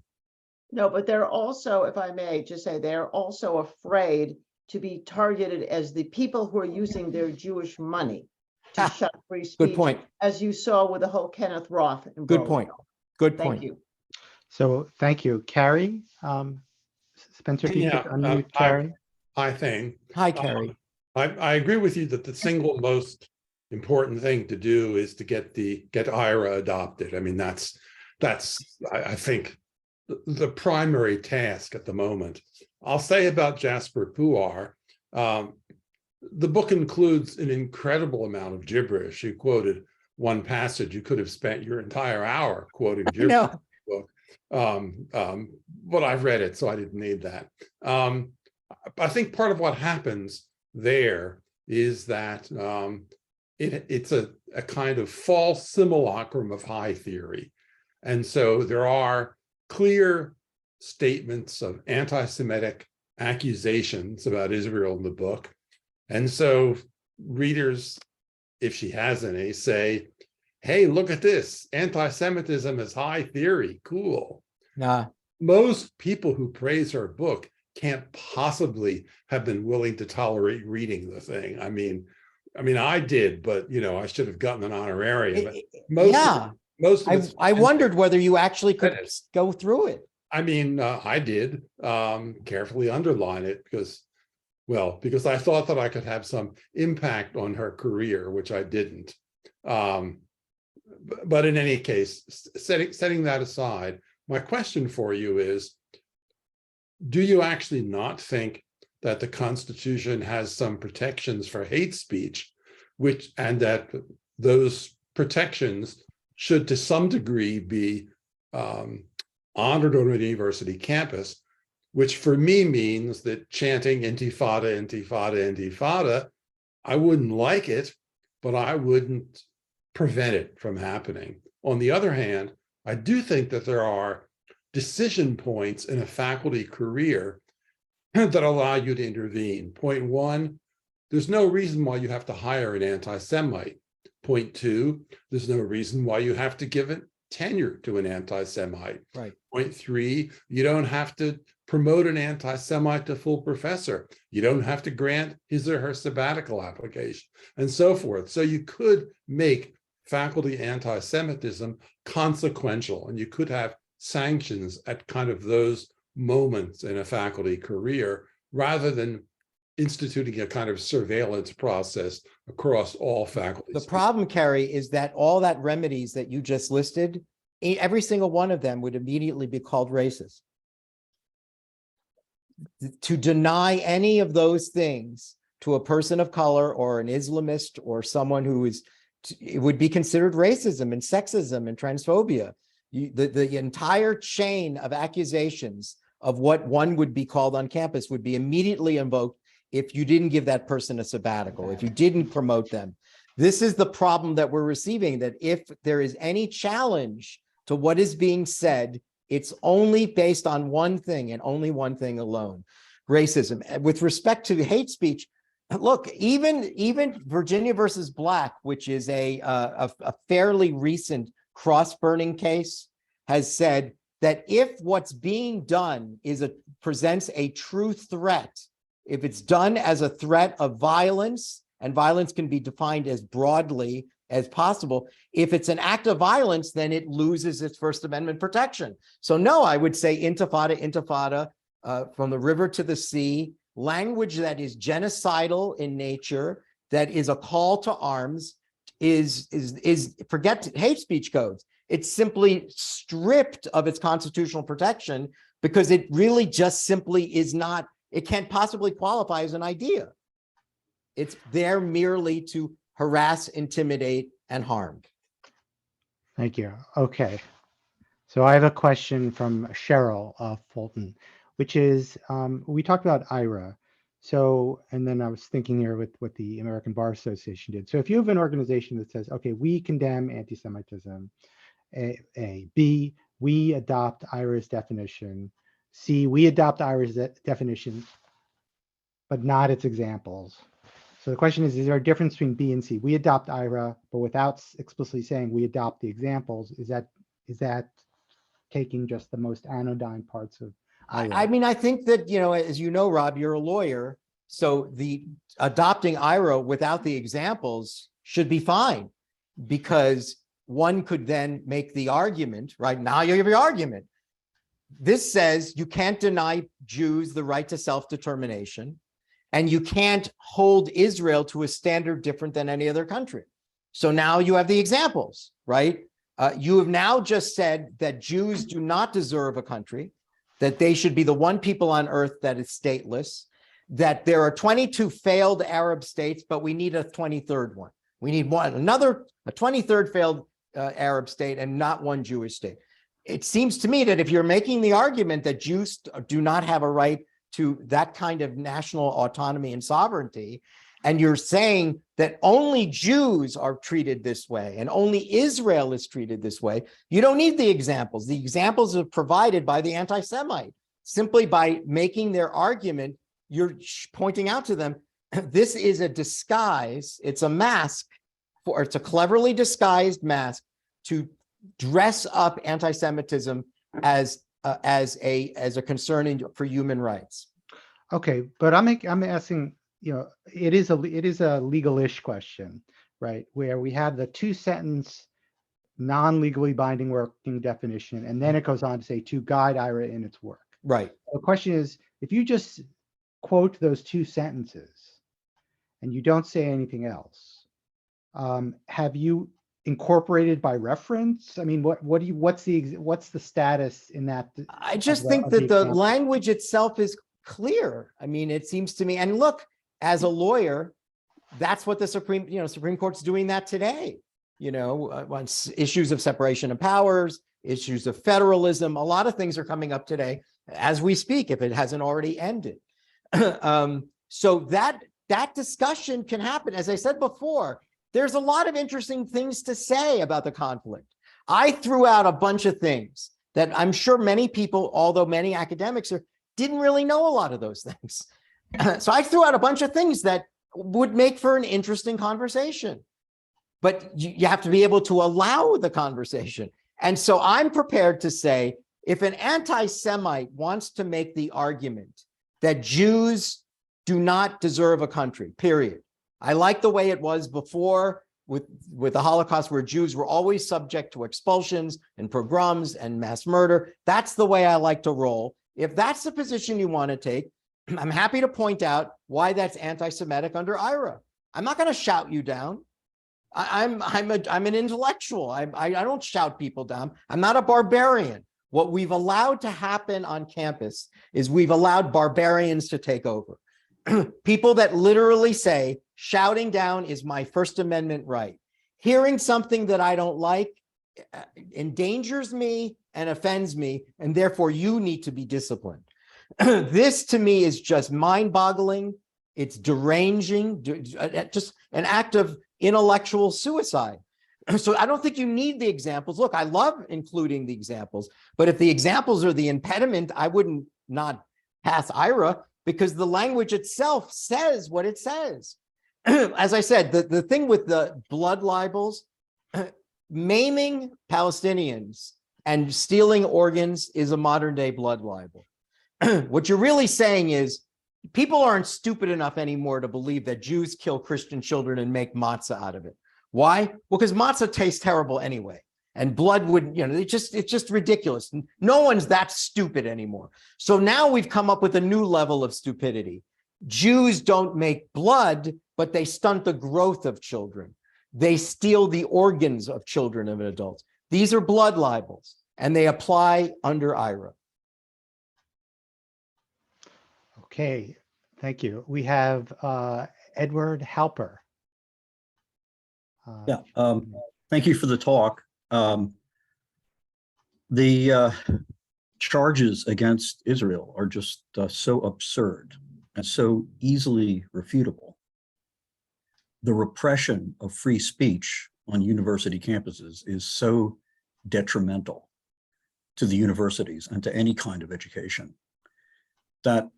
No, but they're also, if I may just say, they're also afraid to be targeted as the people who are using their Jewish money to shut free speech. Good point. As you saw with the whole Kenneth Roth. Good point. Good point. Thank you. So thank you. Carrie, Spencer, if you could unmute Carrie. I think. Hi, Carrie. I agree with you that the single most important thing to do is to get IHRA adopted. I mean, that's I think the primary task at the moment. I'll say about Jasper Puar, the book includes an incredible amount of gibberish. You quoted one passage. You could have spent your entire hour quoting gibberish. But I've read it, so I didn't need that. I think part of what happens there is that it's a kind of false simulacrum of high theory. And so there are clear statements of anti-Semitic accusations about Israel in the book. And so readers, if she has any, say, hey, look at this. Anti-Semitism is high theory. Cool. Nah. Most people who praise her book can't possibly have been willing to tolerate reading the thing. I mean, I did, but I should have gotten an honorarium. I wondered whether you actually could go through it. I mean, I did carefully underline it because I thought that I could have some impact on her career, which I didn't. But in any case, setting that aside, my question for you is, do you actually not think that the Constitution has some protections for hate speech, and that those protections should to some degree be honored on a university campus, which for me means that chanting Intifada, Intifada, Intifada, I wouldn't like it, but I wouldn't prevent it from happening. On the other hand, I do think that there are decision points in a faculty career that allow you to intervene. Point one, there's no reason why you have to hire an anti-Semite. Point two, there's no reason why you have to give it tenure to an anti-Semite. Right. Point three, you don't have to promote an anti-Semite to full professor. You don't have to grant his or her sabbatical application, and so forth. So you could make faculty anti-Semitism consequential, and you could have sanctions at kind of those moments in a faculty career, rather than instituting a kind of surveillance process across all faculty. The problem, Carrie, is that all that remedies that you just listed, every single one of them would immediately be called racist. To deny any of those things to a person of color or an Islamist or someone who is, it would be considered racism and sexism and transphobia. The entire chain of accusations of what one would be called on campus would be immediately invoked if you didn't give that person a sabbatical, if you didn't promote them. This is the problem that we're receiving, that if there is any challenge to what is being said, it's only based on one thing and only one thing alone: racism. With respect to hate speech, Look, even Virginia versus Black, which is a fairly recent cross-burning case, has said that if what's being done presents a true threat, if it's done as a threat of violence, and violence can be defined as broadly as possible, if it's an act of violence, then it loses its First Amendment protection. So no, I would say intifada, from the river to the sea, language that is genocidal in nature, that is a call to arms, is forget hate speech codes. It's simply stripped of its constitutional protection because it really just simply is not, it can't possibly qualify as an idea. It's there merely to harass, intimidate, and harm. Thank you. Okay. So I have a question from Cheryl Fulton, which is, we talked about IHRA. So, and then I was thinking here with what the American Bar Association did. So if you have an organization that says, okay, we condemn anti-Semitism, B, we adopt IHRA's definition, C, we adopt IHRA's definition, but not its examples. So the question is there a difference between B and C? We adopt IHRA, but without explicitly saying we adopt the examples. Is that taking just the most anodyne parts of IHRA? I mean, I think that, as you know, Rob, you're a lawyer. So the adopting IHRA without the examples should be fine, because one could then make the argument, right? Now you have your argument. This says you can't deny Jews the right to self-determination, and you can't hold Israel to a standard different than any other country. So now you have the examples, right? You have now just said that Jews do not deserve a country, that they should be the one people on earth that is stateless, that there are 22 failed Arab states, but we need a 23rd one. We need a 23rd failed Arab state and not one Jewish state. It seems to me that if you're making the argument that Jews do not have a right to that kind of national autonomy and sovereignty, and you're saying that only Jews are treated this way and only Israel is treated this way, you don't need the examples. The examples are provided by the anti-Semite. Simply by making their argument, you're pointing out to them, this is a disguise, it's a mask, it's a cleverly disguised mask to dress up anti-Semitism as a concern for human rights. Okay, but I'm asking, it is a legal-ish question, right? Where we have the 2-sentence non-legally binding working definition, and then it goes on to say to guide IHRA in its work. Right. The question is, if you just quote those 2 sentences and you don't say anything else, have you incorporated by reference? I mean, what's the status in that? I just think that the language itself is clear. I mean, it seems to me, and look, as a lawyer, that's what the Supreme Court's doing that today. On issues of separation of powers, issues of federalism, a lot of things are coming up today as we speak, if it hasn't already ended. So that discussion can happen. As I said before, there's a lot of interesting things to say about the conflict. I threw out a bunch of things that I'm sure many people, although many academics didn't really know a lot of those things. So I threw out a bunch of things that would make for an interesting conversation. But you have to be able to allow the conversation. And so I'm prepared to say, if an anti-Semite wants to make the argument that Jews do not deserve a country, period. I like the way it was before with the Holocaust, where Jews were always subject to expulsions and pogroms and mass murder. That's the way I like to roll. If that's the position you want to take, I'm happy to point out why that's anti-Semitic under IHRA. I'm not going to shout you down. I'm an intellectual. I don't shout people down. I'm not a barbarian. What we've allowed to happen on campus is we've allowed barbarians to take over. People that literally say, shouting down is my First Amendment right. Hearing something that I don't like endangers me and offends me, and therefore you need to be disciplined. This to me is just mind-boggling. It's deranging, just an act of intellectual suicide. So I don't think you need the examples. Look, I love including the examples, but if the examples are the impediment, I wouldn't not pass IHRA. because the language itself says what it says. As I said, the thing with the blood libels, maiming Palestinians and stealing organs is a modern day blood libel. What you're really saying is people aren't stupid enough anymore to believe that Jews kill Christian children and make matzah out of it. Why? Well, because matzah tastes terrible anyway. And blood would, it's just ridiculous. No one's that stupid anymore. So now we've come up with a new level of stupidity. Jews don't make blood, but they stunt the growth of children. They steal the organs of children and adults. These are blood libels, and they apply under IHRA. Okay, thank you. We have Edward Halper. Thank you for the talk. The charges against Israel are just so absurd and so easily refutable. The repression of free speech on university campuses is so detrimental to the universities and to any kind of education that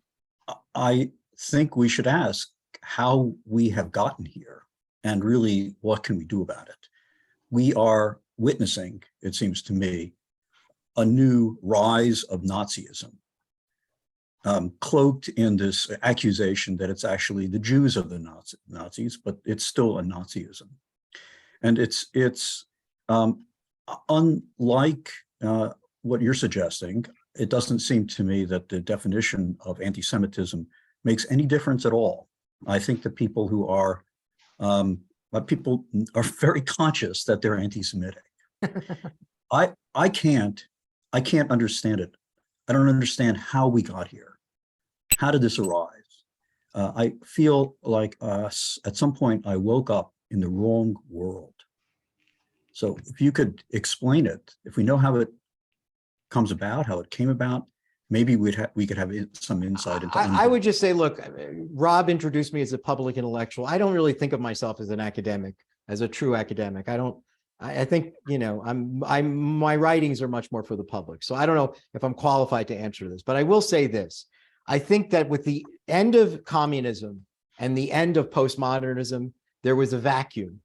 I think we should ask how we have gotten here and really what can we do about it. We are witnessing, it seems to me, a new rise of Nazism, cloaked in this accusation that it's actually the Jews of the Nazis, but it's still a Nazism. And it's unlike what you're suggesting. It doesn't seem to me that the definition of anti-Semitism makes any difference at all. I think that people who are very conscious that they're anti-Semitic. I can't understand it. I don't understand how we got here. How did this arise? I feel like at some point I woke up in the wrong world. So if you could explain it, if we know how it comes about, how it came about, maybe we could have some insight into. I would just say, look, Rob introduced me as a public intellectual. I don't really think of myself as an academic, as a true academic. I think, my writings are much more for the public. So I don't know if I'm qualified to answer this, but I will say this. I think that with the end of communism and the end of postmodernism, there was a vacuum.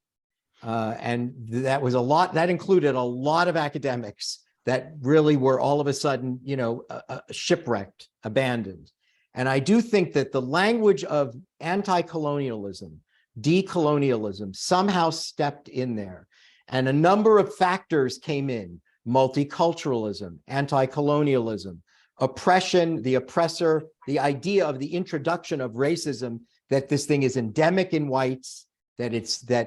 And that was that included a lot of academics that really were all of a sudden, shipwrecked, abandoned. And I do think that the language of anti-colonialism, decolonialism somehow stepped in there. And a number of factors came in: multiculturalism, anti-colonialism, oppression, the oppressor, the idea of the introduction of racism, that this thing is endemic in whites, that it's the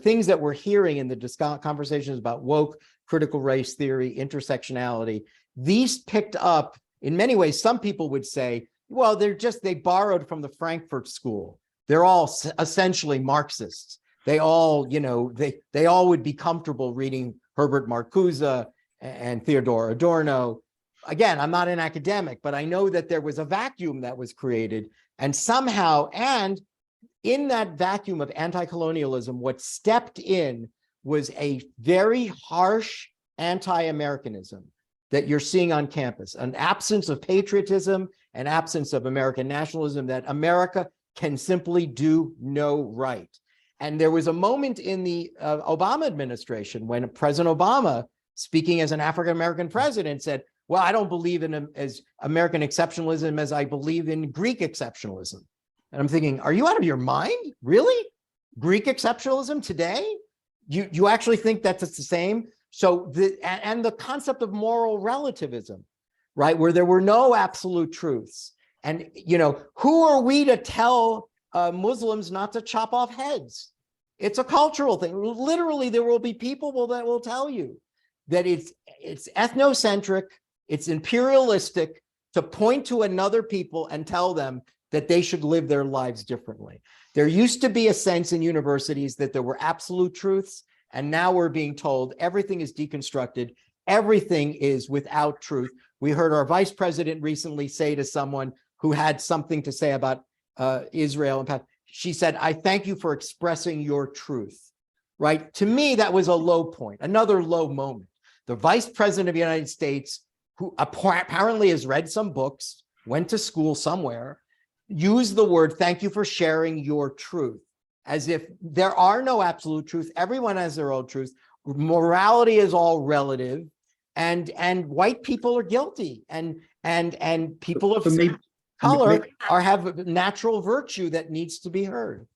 things that we're hearing in the conversations about woke, critical race theory, intersectionality, these picked up in many ways. Some people would say, well, they borrowed from the Frankfurt School. They're all essentially Marxists. They all, they all would be comfortable reading Herbert Marcuse and Theodor Adorno. Again, I'm not an academic, but I know that there was a vacuum that was created, and somehow, and in that vacuum of anti-colonialism, what stepped in was a very harsh anti-Americanism that you're seeing on campus, an absence of patriotism, an absence of American nationalism, that America can simply do no right. And there was a moment in the Obama administration when President Obama, speaking as an African-American president, said, well, I don't believe in as American exceptionalism as I believe in Greek exceptionalism. And I'm thinking, are you out of your mind? Really? Greek exceptionalism today? You actually think that it's the same? So the concept of moral relativism, right? Where there were no absolute truths. And, who are we to tell Muslims not to chop off heads? It's a cultural thing. Literally, there will be people that will tell you that it's ethnocentric, it's imperialistic to point to another people and tell them that they should live their lives differently. There used to be a sense in universities that there were absolute truths, and now we're being told everything is deconstructed, everything is without truth. We heard our vice president recently say to someone who had something to say about Israel, she said, I thank you for expressing your truth, right? To me, that was a low point, another low moment. The vice president of the United States, who apparently has read some books, went to school somewhere, used the word, thank you for sharing your truth, as if there are no absolute truth. Everyone has their own truth. Morality is all relative, and white people are guilty, and people of color have natural virtue that needs to be heard.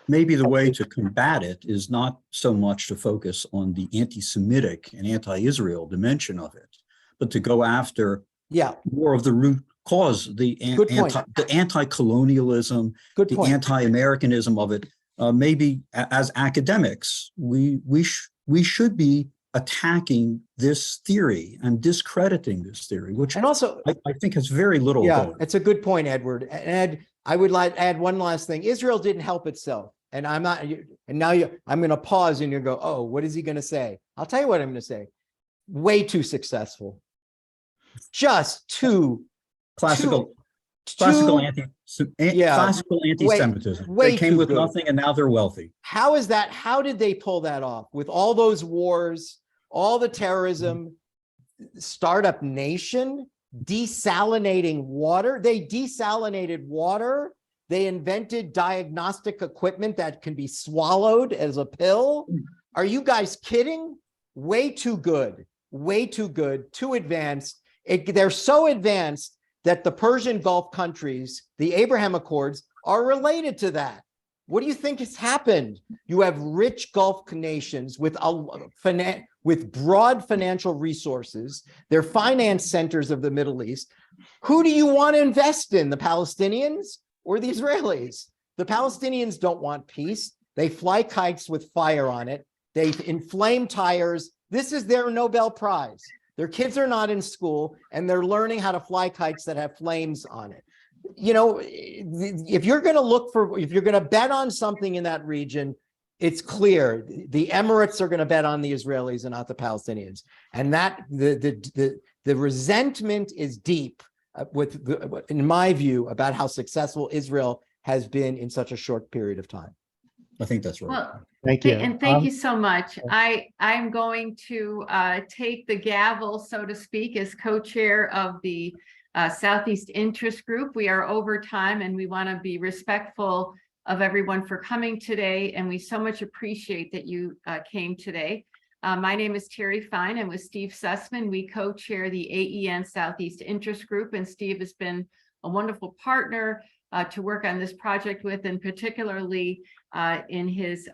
Maybe the way to combat it is not so much to focus on the anti-Semitic and anti-Israel dimension of it, but to go after more of the root cause, the anti-colonialism, the anti-Americanism of it. Maybe as academics, we should be attacking this theory and discrediting this theory, which and also I think has very little going. It's a good point, Edward. And Ed, I would like to add one last thing. Israel didn't help itself. And I'm not, and now I'm going to pause and you go, oh, what is he going to say? I'll tell you what I'm going to say. Way too successful. Just too classical anti-Semitism. They came with nothing and now they're wealthy. How is that? How did they pull that off with all those wars, all the terrorism, startup nation, desalinating water? They desalinated water. They invented diagnostic equipment that can be swallowed as a pill. Are you guys kidding? Way too good, too advanced. They're so advanced that the Persian Gulf countries, the Abraham Accords, are related to that. What do you think has happened? You have rich Gulf nations with broad financial resources. They're finance centers of the Middle East. Who do you want to invest in, the Palestinians or the Israelis? The Palestinians don't want peace. They fly kites with fire on it. They inflame tires. This is their Nobel Prize. Their kids are not in school and they're learning how to fly kites that have flames on it. You know, if you're going to bet on something in that region, it's clear the Emirates are going to bet on the Israelis and not the Palestinians. And that the resentment is deep in my view, about how successful Israel has been in such a short period of time. I think that's right. Well, thank you. And thank you so much. I'm going to take the gavel, so to speak, as co-chair of the Southeast Interest Group. We are over time and we want to be respectful of everyone for coming today. And we so much appreciate that you came today. My name is Terry Fine. I'm with Steve Sussman. We co-chair the AEN Southeast Interest Group, and Steve has been a wonderful partner to work on this project with, and particularly in his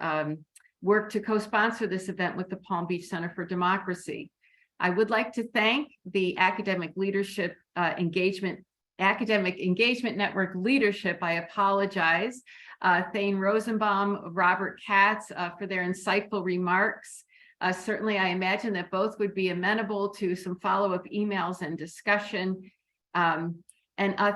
work to co-sponsor this event with the Palm Beach Center for Democracy. I would like to thank the Academic Engagement Network leadership. I apologize. Thane Rosenbaum, Robert Katz for their insightful remarks. Certainly, I imagine that both would be amenable to some follow-up emails and discussion. And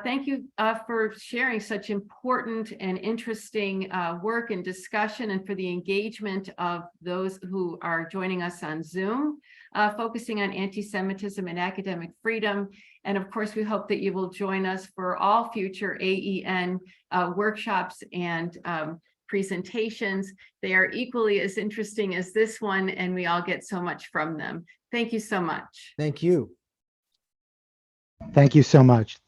thank you for sharing such important and interesting work and discussion, and for the engagement of those who are joining us on Zoom, focusing on anti-Semitism and academic freedom. And of course, we hope that you will join us for all future AEN workshops and presentations. They are equally as interesting as this one, and we all get so much from them. Thank you so much. Thank you. Thank you so much.